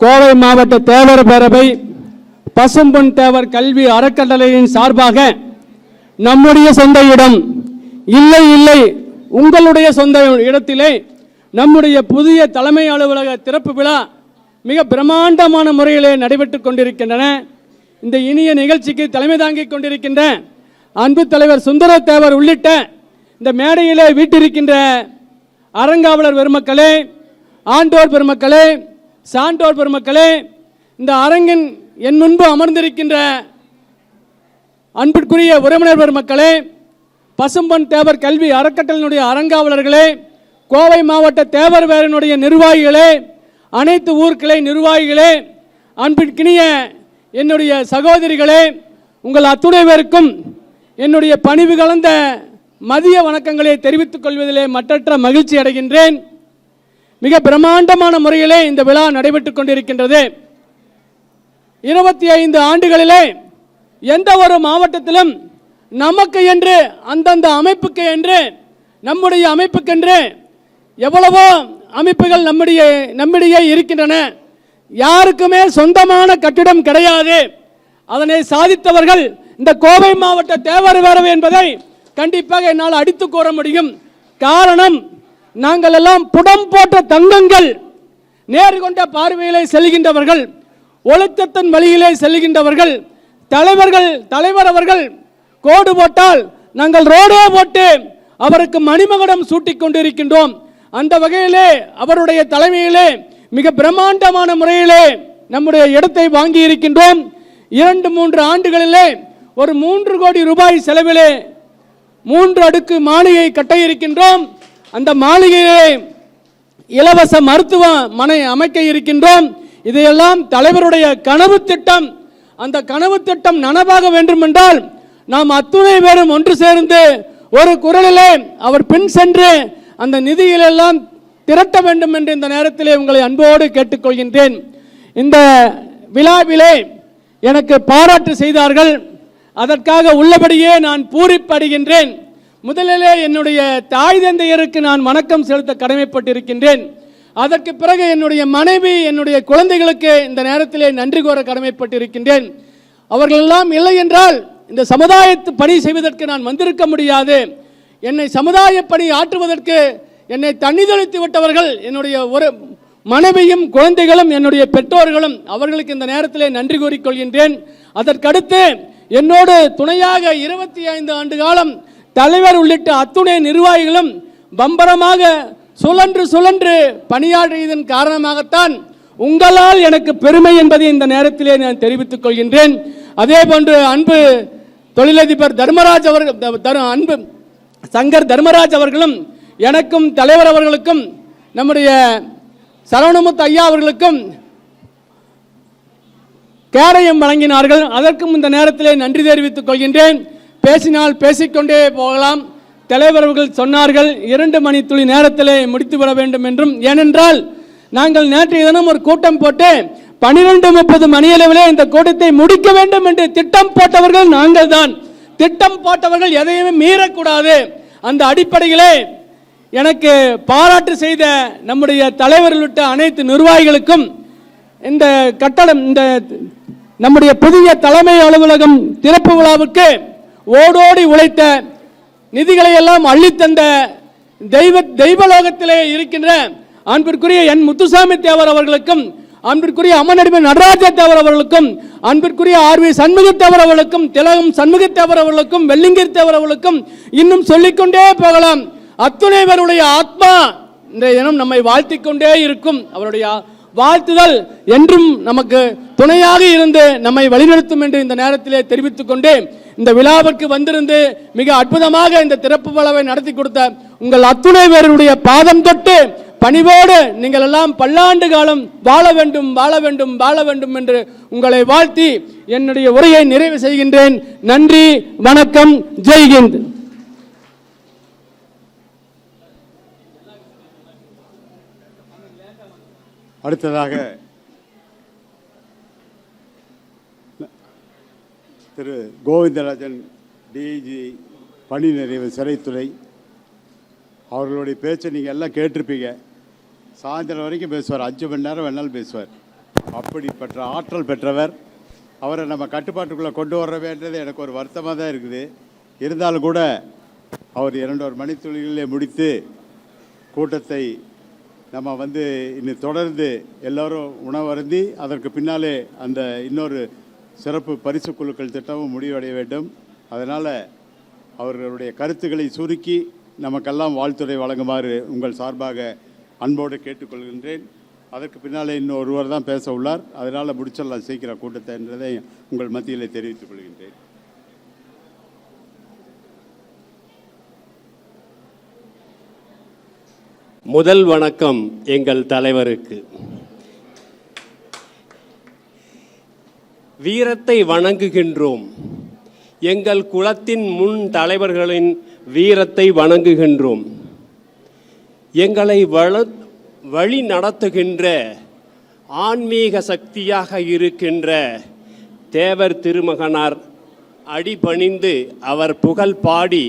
கோவை மாவட்ட தேவர் பேரவை பசும்பொன் தேவர் கல்வி அறக்கட்டளையின் சார்பாக நம்முடைய சொந்த இடம் இல்லை இல்லை உங்களுடைய சொந்த இடத்திலே நம்முடைய புதிய தலைமை அலுவலக திறப்பு விழா மிக பிரம்மாண்டமான முறையிலே நடைபெற்றுக் கொண்டிருக்கின்றன. இந்த இனிய நிகழ்ச்சிக்கு தலைமை தாங்கிக் கொண்டிருக்கின்ற அன்பு தலைவர் சுந்தர தேவர் உள்ளிட்ட இந்த மேடையிலே வீட்டிருக்கின்ற அறங்காவலர் பெருமக்களே, ஆண்டோர் பெருமக்களே, சான்றோர் பெருமக்களே, இந்த அரங்கின் என் முன்பு அமர்ந்திருக்கின்ற அன்பிற்குரிய உறவினர் பெருமக்களே, பசும்பொன் தேவர் கல்வி அறக்கட்டளையினுடைய அறங்காவலர்களே, கோவை மாவட்ட தேவர் வேரனுடைய நிர்வாகிகளே, அனைத்து ஊர்கிளை நிர்வாகிகளே, அன்பிற்கினிய என்னுடைய சகோதரிகளே, உங்கள் அத்துணை பேருக்கும் என்னுடைய பணிவு கலந்த மதிய வணக்கங்களை தெரிவித்துக் கொள்வதிலே மற்றற்ற மகிழ்ச்சி அடைகின்றேன். மிக பிரம்மாண்டமான முறையிலே இந்த விழா நடைபெற்றுக் கொண்டிருக்கின்றது. 25 ஆண்டுகளிலே எந்த ஒரு மாவட்டத்திலும் நமக்கு என்று அந்தந்த அமைப்புக்கு என்று நம்முடைய அமைப்புக்கென்று எவ்வளவோ அமைப்புகள் நம்மிடையே இருக்கின்றன. யாருக்குமே சொந்தமான கட்டிடம் கிடையாது. அதனை சாதித்தவர்கள் இந்த கோவை மாவட்ட தேவர் பேரவை என்பதை கண்டிப்பாக என்னால் அடித்து கூற முடியும். காரணம், நாங்கள் எல்லாம் புடம் போட்ட தங்கங்கள், நேர்கொண்ட பார்வையிலே செல்கின்றவர்கள், ஒழுக்கத்தின் வழியிலே செல்கின்றவர்கள். தலைவர் அவர்கள் கோடு போட்டால் நாங்கள் ரோடே போட்டு அவருக்கு மணிமகுடம் சூட்டிக் கொண்டிருக்கின்றோம். அந்த வகையிலே அவருடைய தலைமையிலே மிக பிரம்மாண்டமான முறையிலே நம்முடைய இடத்தை வாங்கி இருக்கின்றோம். 2-3 ஆண்டுகளிலே ஒரு 3 கோடி ரூபாய் செலவிலே 3 அடுக்கு மாளிகை கட்ட இருக்கின்றோம். அந்த மாளிகையிலே இலவச மருத்துவமனை அமைக்க இருக்கின்றோம். இதையெல்லாம் தலைவருடைய கனவு திட்டம். அந்த கனவு திட்டம் நனவாக வேண்டும் என்றால் நாம் அத்துணை பேரும் ஒன்று சேர்ந்து ஒரு குரலிலே அவர் பின் சென்று அந்த நிதியிலெல்லாம் திரட்ட வேண்டும் என்று இந்த நேரத்திலே உங்களை அன்போடு கேட்டுக்கொள்கின்றேன். இந்த விழாவிலே எனக்கு பாராட்டு செய்தார்கள். அதற்காக உள்ளபடியே நான் பூரிப்படைகின்றேன். முதலிலே என்னுடைய தாய் தந்தையருக்கு நான் வணக்கம் செலுத்த கடமைப்பட்டிருக்கின்றேன். அதற்கு பிறகு என்னுடைய மனைவி, என்னுடைய குழந்தைகளுக்கு இந்த நேரத்திலே நன்றி கூற கடமைப்பட்டிருக்கின்றேன். அவர்கள் எல்லாம் இல்லை என்றால் இந்த சமுதாயத்து பணி செய்வதற்கு நான் வந்திருக்க முடியாது. என்னை சமுதாய பணி ஆற்றுவதற்கு என்னை தண்ணி தெளித்து விட்டவர்கள் என்னுடைய ஒரு மனைவியும் குழந்தைகளும் என்னுடைய பெற்றோர்களும். அவர்களுக்கு இந்த நேரத்திலே நன்றி கூறிக்கொள்கின்றேன். அதற்கடுத்து என்னோடு துணையாக 25 ஆண்டு காலம் தலைவர் உள்ளிட்ட அத்துணை நிர்வாகிகளும் பம்பரமாக சுழன்று பணியாற்றியதன் காரணமாகத்தான் உங்களால் எனக்கு பெருமை என்பதை இந்த நேரத்திலே நான் தெரிவித்துக் கொள்கின்றேன். அதே போன்று அன்பு தொழிலதிபர் தர்மராஜ் அவர்கள், அன்பு சங்கர் தர்மராஜ் அவர்களும் எனக்கும் தலைவர் அவர்களுக்கும் நம்முடைய சரவணமுத்து ஐயா அவர்களுக்கும் கேடயம் வழங்கினார்கள். அதற்கும் இந்த நேரத்திலே நன்றி தெரிவித்துக் கொள்கின்றேன். பேசினால் பேசிக்கொண்டே போகலாம். தலைவர் அவர்கள் சொன்னார்கள் 2 மணி துளி நேரத்திலே முடித்துவிட வேண்டும் என்றும். ஏனென்றால் நாங்கள் நேற்றைய தினம் ஒரு கூட்டம் போட்டு 12:30 மணியளவிலே இந்த கூட்டத்தை முடிக்க வேண்டும் என்று திட்டம் போட்டவர்கள் நாங்கள் தான். திட்டம் போட்டவர்கள் எதையுமே மீறக்கூடாது. அந்த அடிப்படையிலே எனக்கு பாராட்டு செய்த நம்முடைய தலைவர் உள்ளிட்ட அனைத்து நிர்வாகிகளுக்கும் இந்த கட்டடம், இந்த நம்முடைய புதிய தலைமை அலுவலகம் திறப்பு விழாவுக்கு ஓடோடி உழைத்த, நிதிகளை எல்லாம் அள்ளித்தந்த தெய்வலோகத்திலே இருக்கின்ற அன்பிற்குரிய என் முத்துசாமி தேவர் அவர்களுக்கும், அன்பிற்குரிய அமனடிமை நடராஜ தேவர் அவர்களுக்கும், அன்பிற்குரிய ஆர்வி சண்முகத்தேவர் அவர்களுக்கும், திலகம் சண்முகத்தேவர் அவர்களுக்கும், வெள்ளிங்கிரி தேவர் அவர்களுக்கும் இன்னும் சொல்லிக்கொண்டே போகலாம். அத்துணை பேருடைய ஆத்மா இன்றைய தினம் நம்மை வாழ்த்திக் கொண்டே இருக்கும். அவருடைய வாழ்த்துதல் என்றும் நமக்கு துணையாக இருந்து நம்மை வழிநடத்தும் என்று இந்த நேரத்திலே தெரிவித்துக் கொண்டு, இந்த விழாவிற்கு வந்திருந்து மிக அற்புதமாக இந்த திறப்பு விழாவை நடத்தி கொடுத்த உங்கள் அத்துணை பேருடைய பாதம் தொட்டு பணிவோடு நீங்கள் எல்லாம் பல்லாண்டு காலம் வாழ வேண்டும் வாழ வேண்டும் வாழ வேண்டும் என்று உங்களை வாழ்த்தி என்னுடைய உரையை நிறைவு செய்கின்றேன். நன்றி, வணக்கம், ஜெய்ஹிந்த். அடுத்ததாக திரு கோவிந்தராஜன், டிஐஜி பணி நிறைவு சிறைத்துறை, அவர்களுடைய பேச்சை நீங்கள் எல்லாம் கேட்டிருப்பீங்க. சாயந்தரம் வரைக்கும் பேசுவார், 5 மணி நேரம் வேணாலும் பேசுவார். அப்படிப்பட்ட ஆற்றல் பெற்றவர். அவரை நம்ம கட்டுப்பாட்டுக்குள்ளே கொண்டு வர வேண்டியது எனக்கு ஒரு வருத்தமாக தான் இருக்குது. இருந்தாலும் கூட அவர் 2 மணித்துளிகளிலே முடித்து கூட்டத்தை நம்ம இன்னும் தொடர்ந்து எல்லோரும் உணவருந்தி அதற்கு பின்னாலே அந்த இன்னொரு சிறப்பு பரிசு குழுக்கள் திட்டமும் முடிவடைய வேண்டும். அதனால் அவர்களுடைய கருத்துக்களை சுருக்கி நமக்கெல்லாம் வாழ்த்துறை வழங்குமாறு உங்கள் சார்பாக அன்போடு கேட்டுக்கொள்கின்றேன். அதற்கு பின்னாலே இன்னும் ஒருவர் தான் பேச உள்ளார். அதனால் முடிச்சிடலாம் சீக்கிரம் கூட்டத்தை என்றதை உங்கள் மத்தியிலே தெரிவித்துக் கொள்கின்றேன். முதல் வணக்கம் எங்கள் தலைவருக்கு. வீரத்தை வணங்குகின்றோம். எங்கள் குலத்தின் முன் தலைவர்களின் வீரத்தை வணங்குகின்றோம். எங்களை வழி நடத்துகின்ற ஆன்மீக சக்தியாக இருக்கின்ற தேவர் திருமகனார் அடிபணிந்து அவர் புகழ் பாடி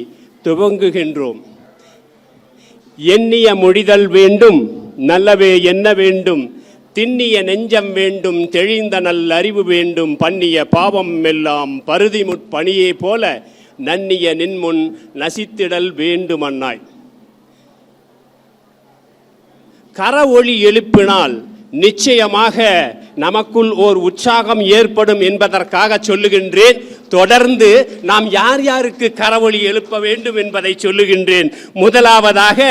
துவங்குகின்றோம். எண்ணிய மொழிதல் வேண்டும், நல்லவே எண்ண வேண்டும், திண்ணிய நெஞ்சம் வேண்டும், தெளிந்த நல் அறிவு வேண்டும், பண்ணிய பாவம் எல்லாம் பருதிமுட் பணியே போல நன்னிய நின்முன் நசித்திடல் வேண்டுமன்னாய். கர ஒளி எழுப்பினால் நிச்சயமாக நமக்குள் ஓர் உற்சாகம் ஏற்படும் என்பதற்காக சொல்லுகின்றேன். தொடர்ந்து நாம் யார் யாருக்கு கரவொலி எழுப்ப வேண்டும் என்பதை சொல்லுகின்றேன். முதலாவதாக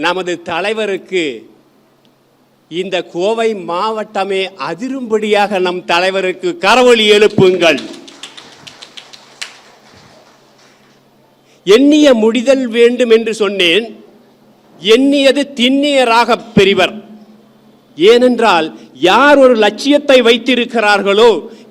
நமது தலைவருக்கு, இந்த கோவை மாவட்டமே அதிரும்படியாக நம் தலைவருக்கு கரவொலி எழுப்புங்கள். எண்ணிய முடிதல் வேண்டும் என்று சொன்னேன். எண்ணியது திண்ணியராக பெரியவர். ஏனென்றால் யார் ஒரு லட்சியத்தை வைத்திருக்கிறார்களோ,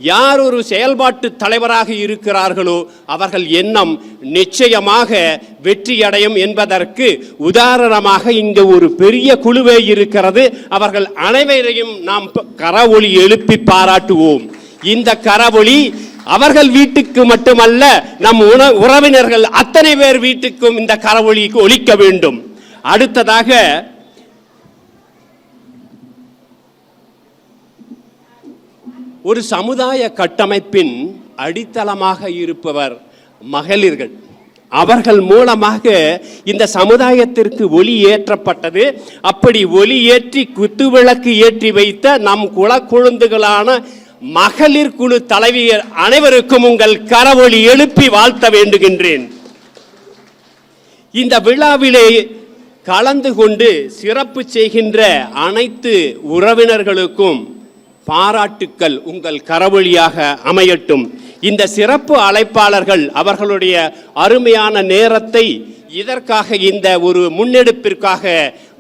யார் ஒரு செயல்பாட்டு தலைவராக இருக்கிறார்களோ அவர்கள் எண்ணம் நிச்சயமாக வெற்றியடையும் என்பதற்கு உதாரணமாக இங்கு ஒரு பெரிய குழுவே இருக்கிறது. அவர்கள் அனைவரையும் நாம் கரவொலி எழுப்பி பாராட்டுவோம். இந்த கரவொலி அவர்கள் வீட்டுக்கு மட்டுமல்ல, நம் உறவினர்கள் அத்தனை பேர் வீட்டுக்கும் இந்த கரவொலி ஒலிக்க வேண்டும். அடுத்ததாக ஒரு சமுதாய கட்டமைப்பின் அடித்தளமாக இருப்பவர் மகளிர்கள். அவர்கள் மூலமாக இந்த சமுதாயத்திற்கு ஒளி ஏற்றப்பட்டது. அப்படி ஒளி ஏற்றி குத்துவிளக்கு ஏற்றி வைத்த நம் குலக்குழுந்துகளான மகளிர் குழு தலைவியர் அனைவருக்கும் உங்கள் கரவொலி எழுப்பி வாழ்த்த வேண்டுகின்றேன். இந்த விழாவிலே கலந்து கொண்டு சிறப்பு செய்கின்ற அனைத்து உறவினர்களுக்கும் பாராட்டுக்கள் உங்கள் கரவொலியாக அமையட்டும். இந்த சிறப்பு அழைப்பாளர்கள் அவர்களுடைய அருமையான நேரத்தை இதற்காக, இந்த ஒரு முன்னெடுப்பிற்காக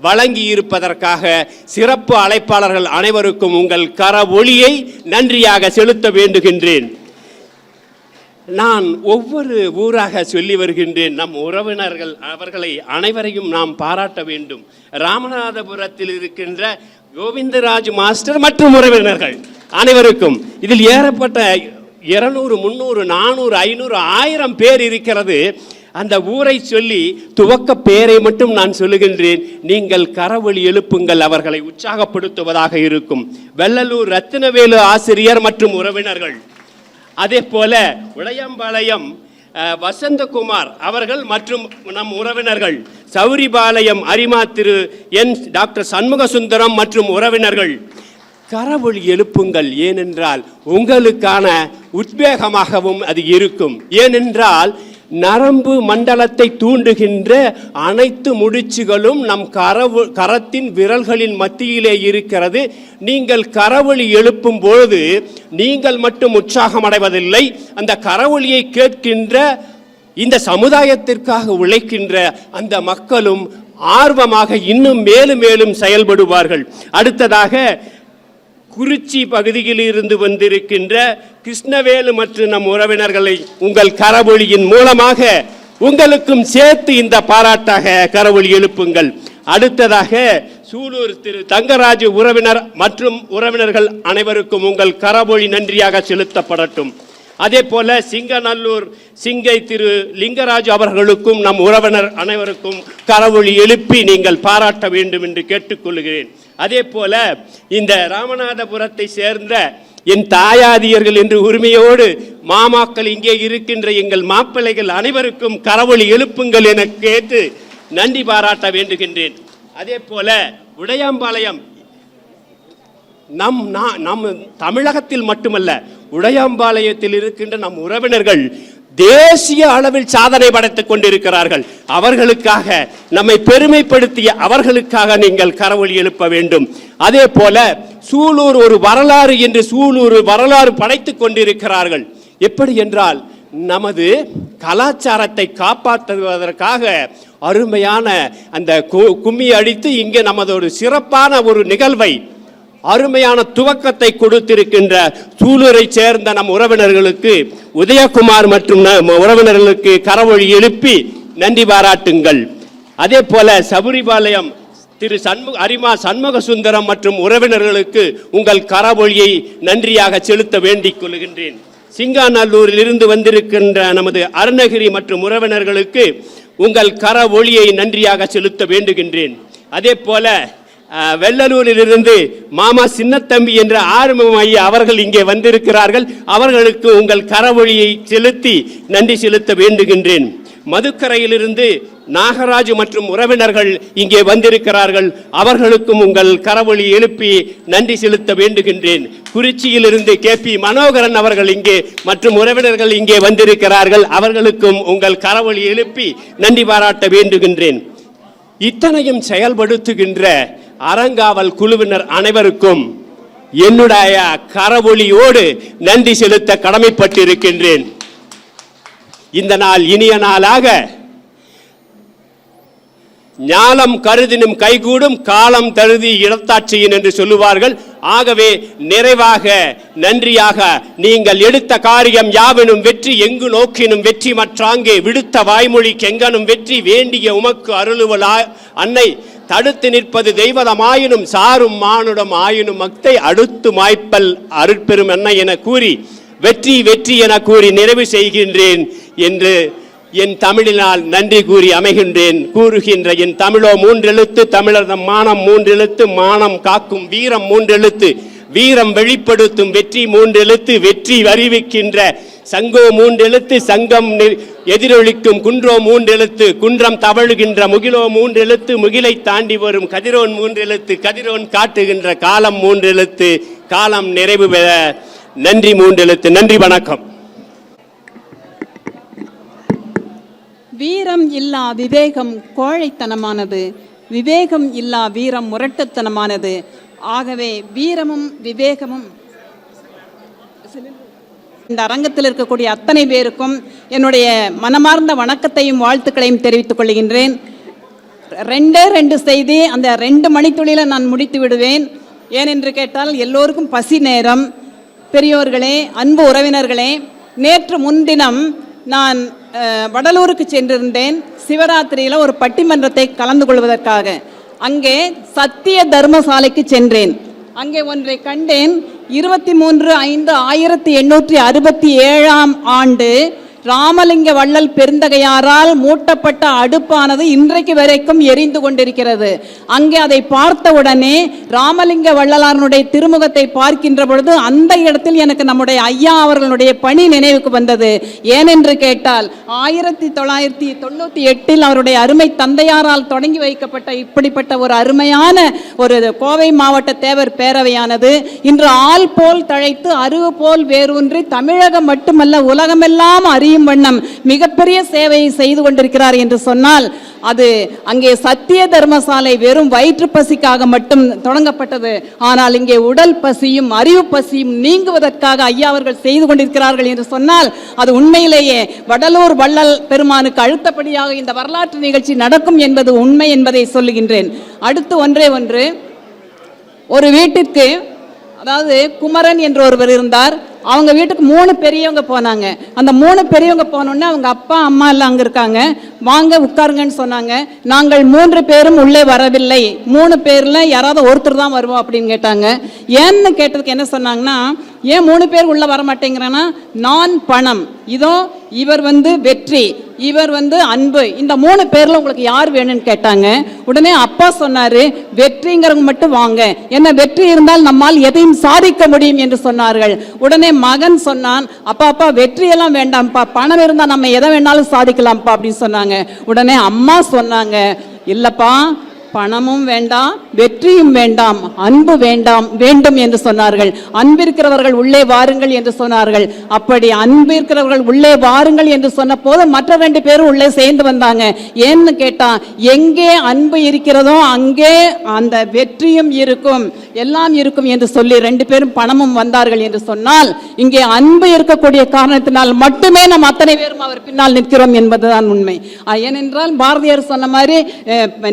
வழங்கி இருப்பதற்காக சிறப்பு அழைப்பாளர்கள் அனைவருக்கும் உங்கள் கரவொலியை நன்றியாக செலுத்த வேண்டுகின்றேன். நான் ஒவ்வொரு ஊராக சொல்லி வருகின்றேன். நம் உறவினர்கள் அவர்களை அனைவரையும் நாம் பாராட்ட வேண்டும். ராமநாதபுரத்தில் இருக்கின்ற கோவிந்தராஜ் மாஸ்டர் மற்றும் உறவினர்கள் அனைவருக்கும், இதில் ஏறப்பட்ட 200, 300, 400, 500, 1000 பேர் இருக்கிறது. அந்த ஊரை சொல்லி துவக்க பேரை மட்டும் நான் சொல்லுகின்றேன். நீங்கள் கரவொலி எழுப்புங்கள், அவர்களை உற்சாகப்படுத்துவதாக இருக்கும். வெள்ளலூர் ரத்தினவேலு ஆசிரியர் மற்றும் உறவினர்கள், அதே போல உடையம்பாளையம் வசந்தகுமார் அவர்கள் மற்றும் நம் உறவினர்கள், சௌரிபாளையம் அரிமா திரு என் டாக்டர் சண்முகசுந்தரம் மற்றும் உறவினர்கள், கரவொலி எழுப்புங்கள். ஏனென்றால் உங்களுக்கான உத்வேகமாகவும் அது இருக்கும். ஏனென்றால் நரம்பு மண்டலத்தை தூண்டுகின்ற அனைத்து முடிச்சுகளும் நம் கரத்தின் விரல்களின் மத்தியிலே இருக்கிறது. நீங்கள் கரவொலி எழுப்பும் பொழுது நீங்கள் மட்டும் உற்சாகம் அடைவதில்லை, அந்த கரவொலியை கேட்கின்ற இந்த சமுதாயத்திற்காக உழைக்கின்ற அந்த மக்களும் ஆர்வமாக இன்னும் மேலும் மேலும் செயல்படுவார்கள். அடுத்ததாக குறிச்சி பகுதியில் இருந்து வந்திருக்கின்ற கிருஷ்ணவேலு மற்றும் நம் உறவினர்களை உங்கள் கரவொலியின் மூலமாக உங்களுக்கும் சேர்த்து இந்த பாராட்டாக கரவொலி எழுப்புங்கள். அடுத்ததாக சூலூர் திரு தங்கராஜு உறவினர் மற்றும் உறவினர்கள் அனைவருக்கும் உங்கள் கரவொலி நன்றியாக செலுத்தப்படட்டும். அதே போல சிங்கநல்லூர் சிங்கை திரு லிங்கராஜு அவர்களுக்கும் நம் உறவினர் அனைவருக்கும் கரவொலி எழுப்பி நீங்கள் பாராட்ட வேண்டும் என்று கேட்டுக்கொள்கிறேன். அதே போல இந்த ராமநாதபுரத்தை சேர்ந்த என் தாயாதியர்கள் என்று உரிமையோடு மாமாக்கள் இங்கே இருக்கின்ற எங்கள் மாப்பிள்ளைகள் அனைவருக்கும் கரவொலி எழுப்புங்கள் என கேட்டு நன்றி பாராட்ட வேண்டுகின்றேன். அதே போல உடையாம்பாளையம் நம் தமிழகத்தில் மட்டுமல்ல, உடையாம்பாளையத்தில் இருக்கின்ற நம் உறவினர்கள் தேசிய அளவில் சாதனை படைத்துக் கொண்டிருக்கிறார்கள். அவர்களுக்காக, நம்மை பெருமைப்படுத்திய அவர்களுக்காக நீங்கள் கரவொலி எழுப்ப வேண்டும். அதே போல சூலூர் ஒரு வரலாறு என்று சூலூர் வரலாறு படைத்துக் கொண்டிருக்கிறார்கள். எப்படி என்றால் நமது கலாச்சாரத்தை காப்பாற்றுவதற்காக அருமையான அந்த கும்மி அடித்து இங்கே நமது ஒரு சிறப்பான ஒரு நிகழ்வை, அருமையான துவக்கத்தை கொடுத்திருக்கின்ற சூலூரை சேர்ந்த நம் உறவினர்களுக்கு, உதயகுமார் மற்றும் உறவினர்களுக்கு கரவொலி எழுப்பி நன்றி பாராட்டுங்கள். அதே போல சபரிபாளையம் திரு அரிமா சண்முகசுந்தரம் மற்றும் உறவினர்களுக்கு உங்கள் கரவொலியை நன்றியாக செலுத்த வேண்டிக் கொள்கின்றேன். சிங்காநல்லூரில் இருந்து வந்திருக்கின்ற நமது அருணகிரி மற்றும் உறவினர்களுக்கு உங்கள் கரவொலியை நன்றியாக செலுத்த வேண்டுகின்றேன். அதே போல வெள்ளலூரிலிருந்து மாமா சின்னத்தம்பி என்ற ஆறுமுகம் ஐயா அவர்கள் இங்கே வந்திருக்கிறார்கள். அவர்களுக்கு உங்கள் கரவொலியை செலுத்தி நன்றி செலுத்த வேண்டுகின்றேன். மதுக்கரையிலிருந்து நாகராஜ் மற்றும் உறவினர்கள் இங்கே வந்திருக்கிறார்கள். அவர்களுக்கும் உங்கள் கரவொலி எழுப்பி நன்றி செலுத்த வேண்டுகின்றேன். குறிச்சியிலிருந்து KP மனோகரன் அவர்கள் இங்கே மற்றும் உறவினர்கள் இங்கே வந்திருக்கிறார்கள். அவர்களுக்கும் உங்கள் கரவொலி எழுப்பி நன்றி பாராட்ட வேண்டுகின்றேன். இத்தனையும் செயல்படுத்துகின்ற அறங்காவல் குழுவினர் அனைவருக்கும் என்னுடைய கரவொலியோடு நன்றி செலுத்த கடமைப்பட்டிருக்கின்றேன். இந்த நாள் இனிய நாளாக ஞாலம் கருதினும் கைகூடும் காலம் தருதி இடத்தாட்சியின் என்று சொல்லுவார்கள். ஆகவே நிறைவாக நன்றியாக நீங்கள் எடுத்த காரியம் யாவெனும் வெற்றி எங்கு நோக்கினும் வெற்றி மற்றாங்கே விடுத்த வாய்மொழி கெங்கனும் வெற்றி வேண்டிய உமக்கு அருளுவல் அன்னை தடுத்து நிற்பது தெய்வதமாயினும் சாரும் மானுடம் ஆயினும் மக்தை அடுத்து மாய்ப்பல் அருட்பெரும் அன்னை என கூறி வெற்றி வெற்றி என கூறி நிறைவு செய்கின்றேன் என்று என் தமிழினால் நன்றி கூறி அமைகின்றேன். கூறுகின்ற என் தமிழோ மூன்றெழுத்து, தமிழர்தம் மானம் மூன்றெழுத்து, மானம் காக்கும் வீரம் மூன்றெழுத்து, வீரம் வெளிப்படுத்தும் வெற்றி மூன்றெழுத்து, வெற்றி அறிவிக்கின்ற சங்கோ மூன்றெழுத்து, சங்கம் எதிரொலிக்கும் குன்றோ மூன்றெழுத்து, குன்றம் தவழுகின்ற முகிலோ மூன்றெழுத்து, முகிலை தாண்டி வரும் கதிரோன் மூன்றெழுத்து, கதிரோன் காட்டுகின்ற காலம் மூன்றெழுத்து, காலம் நிறைவு பெற நன்றி மூன்றெழுத்து. நன்றி, வணக்கம். வீரம் இல்லா விவேகம் கோழைத்தனமானது, விவேகம் இல்லா வீரம் முரட்டுத்தனமானது. ஆகவே வீரமும் விவேகமும் இந்த அரங்கத்தில் இருக்கக்கூடிய அத்தனை பேருக்கும் என்னுடைய மனமார்ந்த வணக்கத்தையும் வாழ்த்துக்களையும் தெரிவித்துக் கொள்கின்றேன். ரெண்டு செய்தி அந்த 2 மணித்துளியில் நான் முடித்து விடுவேன். ஏனென்று கேட்டால் எல்லோருக்கும் பசி நேரம். பெரியோர்களே, அன்பு உறவினர்களே, நேற்று முன்தினம் நான் வடலூருக்கு சென்றிருந்தேன். சிவராத்திரியில் ஒரு பட்டிமன்றத்தை கலந்து கொள்வதற்காக அங்கே சத்திய தர்மசாலைக்கு சென்றேன். அங்கே ஒன்றை கண்டேன். 23/5/1867 ராமலிங்க வள்ளல் பெருந்தகையாரால் மூட்டப்பட்ட அடுப்பானது இன்றைக்கு வரைக்கும் எரிந்து கொண்டிருக்கிறது. அங்கே அதை பார்த்தவுடனே ராமலிங்க வள்ளலாரனுடைய திருமுகத்தை பார்க்கின்ற பொழுது அந்த இடத்தில் எனக்கு நம்முடைய ஐயா அவர்களுடைய பணி நினைவுக்கு வந்தது. ஏனென்று கேட்டால் 1998 அவருடைய அருமை தந்தையாரால் தொடங்கி வைக்கப்பட்ட இப்படிப்பட்ட ஒரு அருமையான ஒரு கோவை மாவட்ட தேவர் பேரவையானது இன்று ஆள் போல் தழைத்து அருவு போல் வேரூன்றி தமிழகம் மட்டுமல்ல உலகமெல்லாம் அறியும் வண்ணம் மிகப்பெரிய சேவையை செய்து கொண்டிருக்கிறார் என்று சொன்னால் அது அங்கே சத்திய தர்மசாலை வெறும் வயிற்று பசிக்காக மட்டும் தொடங்கப்பட்டது. ஆனால் இங்கே உடல் பசியும் அறிவு பசியும் நீங்குவதற்காக ஐயா அவர்கள் செய்து கொண்டிருக்கிறார்கள் என்று சொன்னால் அது உண்மையிலேயே வடலூர் வள்ளல் பெருமானுக்கு அழுத்தப்படியாக இந்த வரலாற்று நிகழ்ச்சி நடக்கும் என்பது உண்மை என்பதை சொல்லுகின்றேன். அடுத்து ஒன்று ஒரு வீட்டிற்கு, அதாவது குமரன் என்று ஒருவர் இருந்தார். அவங்க வீட்டுக்கு 3 பெரியவங்க போனாங்க. அந்த 3 பெரியவங்க போனோடனே அவங்க அப்பா அம்மா எல்லாம் அங்கே இருக்காங்க. வாங்க உட்காருங்கன்னு சொன்னாங்க. நாங்கள் 3 பேரும் உள்ளே வரவில்லை, 3 பேரில் யாராவது ஒருத்தர் தான் வருவோம் அப்படின்னு கேட்டாங்க. ஏன்னு கேட்டதுக்கு என்ன சொன்னாங்கன்னா, ஏன் 3 பேர் உள்ளே வர மாட்டேங்கிறேன்னா, நான் பணம், இதோ இவர் வெற்றி, இவர் அன்பு, இந்த 3 பேர்ல உங்களுக்கு யார் வேணும்னு கேட்டாங்க. உடனே அப்பா சொன்னாரு, வெற்றிங்கிறவங்க மட்டும் வாங்க, என்ன வெற்றி இருந்தால் நம்மால் எதையும் சாதிக்க முடியும் என்று சொன்னார்கள். உடனே மகன் சொன்னான், அப்பா வெற்றியெல்லாம் வேண்டாம்ப்பா, பணம் இருந்தால் நம்ம எதை வேணாலும் சாதிக்கலாம்ப்பா அப்படின்னு சொன்னாங்க. உடனே அம்மா சொன்னாங்க, இல்லப்பா பணமும் வேண்டாம், வெற்றியும் வேண்டாம், அன்பு வேண்டும் என்று சொன்னார்கள். அன்பிருக்கிறவர்கள் உள்ளே வாருங்கள் என்று சொன்னார்கள். அப்படி அன்பிருக்கிறவர்கள் உள்ளே வாருங்கள் என்று சொன்ன போது மற்ற 2 பேரும் உள்ளே சேர்ந்து வந்தாங்க. ஏன்னு கேட்டா, எங்கே அன்பு இருக்கிறதோ அங்கே அந்த வெற்றியும் இருக்கும், எல்லாம் இருக்கும் என்று சொல்லி 2 பேரும் பணமும் வந்தார்கள் என்று சொன்னால், இங்கே அன்பு இருக்கக்கூடிய காரணத்தினால் மட்டுமே நாம் அத்தனை பேரும் அவர் பின்னால் நிற்கிறோம் என்பதுதான் உண்மை. ஏனென்றால் பாரதியார் சொன்ன மாதிரி,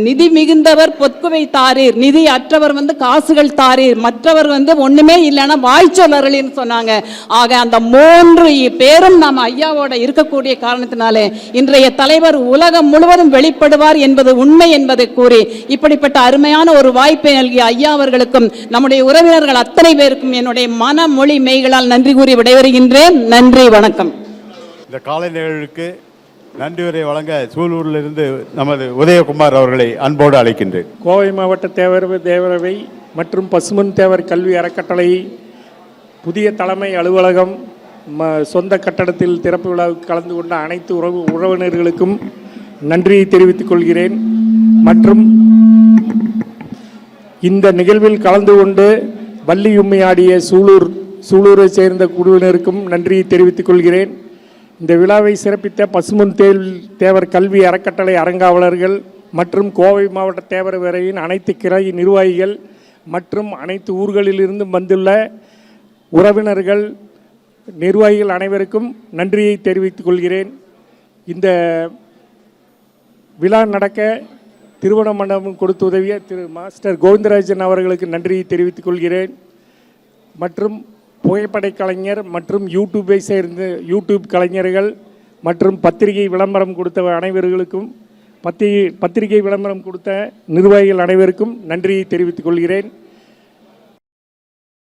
நிதி மிகுந்த பொற்குவை தாரீர், நிதி அற்றவர் காசுகள் தாரீர், மற்றவர் ஒண்ணுமே இல்லைன்னா வாய்ச்சொல்லர்கள் சொன்னாங்க. ஆக அந்த 3 பேரும் நாம் ஐயாவோட இருக்கக்கூடிய காரணத்தினாலே இன்றைய தலைவர் உலகம் முழுவதும் வெளிப்படுவார் என்பது உண்மை என்பதை கூறி, இப்படிப்பட்ட அருமையான ஒரு வாய்ப்பை நல்கிய ஐயா அவர்களுக்கும் நம்முடைய உறவினர்கள் அத்தனை பேருக்கும் என்னுடைய மன மொழி மெய்களால் நன்றி கூறி விடைபெறுகின்றேன். நன்றி, வணக்கம். இந்த காலை நிகழ்வுக்கு நன்றி உரை வழங்க சூலூரிலிருந்து நமது உதயகுமார் அவர்களை அன்போடு அழைக்கின்றேன். கோவை மாவட்ட தேவரவை மற்றும் பசும்பொன் தேவர் கல்வி அறக்கட்டளை புதிய தலைமை அலுவலகம் சொந்த கட்டடத்தில் திறப்பு விழாவுக்கு கலந்து கொண்ட அனைத்து உறவினர்களுக்கும் நன்றியை தெரிவித்துக் கொள்கிறேன். மற்றும் இந்த நிகழ்வில் கலந்து கொண்டு வள்ளியும்மையாடிய சூலூரை சேர்ந்த குழுவினருக்கும் நன்றியை தெரிவித்துக் கொள்கிறேன். இந்த விழாவை சிறப்பித்த பசும்பொன் தேவர் கல்வி அறக்கட்டளை அறங்காவலர்கள் மற்றும் கோவை மாவட்ட தேவர் பேரவையின் அனைத்து கிளை நிர்வாகிகள் மற்றும் அனைத்து ஊர்களிலிருந்து வந்துள்ள உறவினர்கள் நிர்வாகிகள் அனைவருக்கும் நன்றியை தெரிவித்துக் கொள்கிறேன். இந்த விழா நடக்க திருமண மண்டபம் கொடுத்து உதவிய திரு மாஸ்டர் கோவிந்தராஜன் அவர்களுக்கு நன்றியை தெரிவித்துக் கொள்கிறேன். மற்றும் புகைப்படை கலைஞர் மற்றும் யூடியூப்பை சேர்ந்த யூடியூப் கலைஞர்கள் மற்றும் பத்திரிகை விளம்பரம் கொடுத்த அனைவர்களுக்கும் பத்திரிகை விளம்பரம் கொடுத்த நிர்வாகிகள் அனைவருக்கும் நன்றியை தெரிவித்துக் கொள்கிறேன்.